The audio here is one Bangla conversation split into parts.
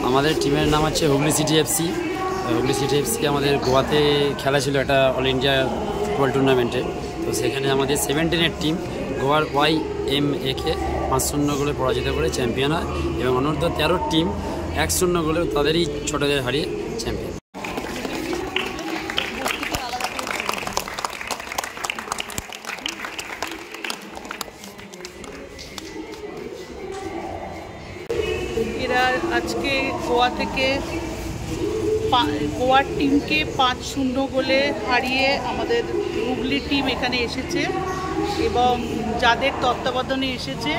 আমাদের টিমের নাম হচ্ছে Hooghly city FC. Hooghly city FC আমাদের গোয়াতে খেলা ছিল একটা অল ইন্ডিয়া ফুটবল টুর্নামেন্টে। তো সেখানে আমাদের 17-এর টিম গোয়ার YMA-কে 5-0 গোলে পরাজিত করে চ্যাম্পিয়ন হয় এবং অনূর্ধ্ব 13 টিম 1-0 গোলে তাদেরই ছোটদের হারিয়ে চ্যাম্পিয়ন। এরা আজকে গোয়া থেকে গোয়ার টিমকে 5-0 গোলে হারিয়ে আমাদের হুগলি টিম এখানে এসেছে এবং যাদের তত্ত্বাবধানে এসেছে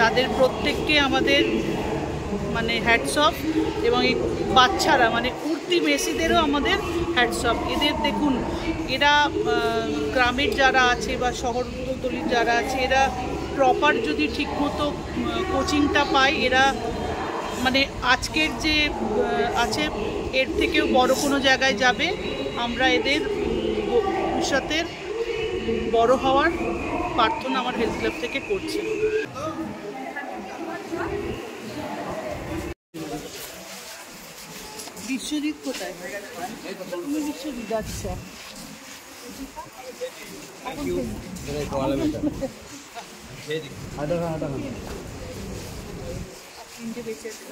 তাদের প্রত্যেককে আমাদের মানে হ্যাটস অফ, এবং এই বাচ্চারা মানে উঠতি মেসিদেরও আমাদের হ্যাটস অফ। এদের দেখুন, এরা গ্রামের যারা আছে বা শহরতলির যারা আছে, এরা প্রপার যদি ঠিকমতো কোচিংটা পায়, এরা মানে আজকের যে আছে এর থেকেও বড় কোনো জায়গায় যাবে। আমরা এদের ভবিষ্যতের বড় হওয়ার প্রার্থনা আমার হেলথ ক্লাব থেকে করছি। বিশ্বজিৎ কোথায়? বিশ্বজিৎ, আচ্ছা। তিনটে বেঁচে আছে।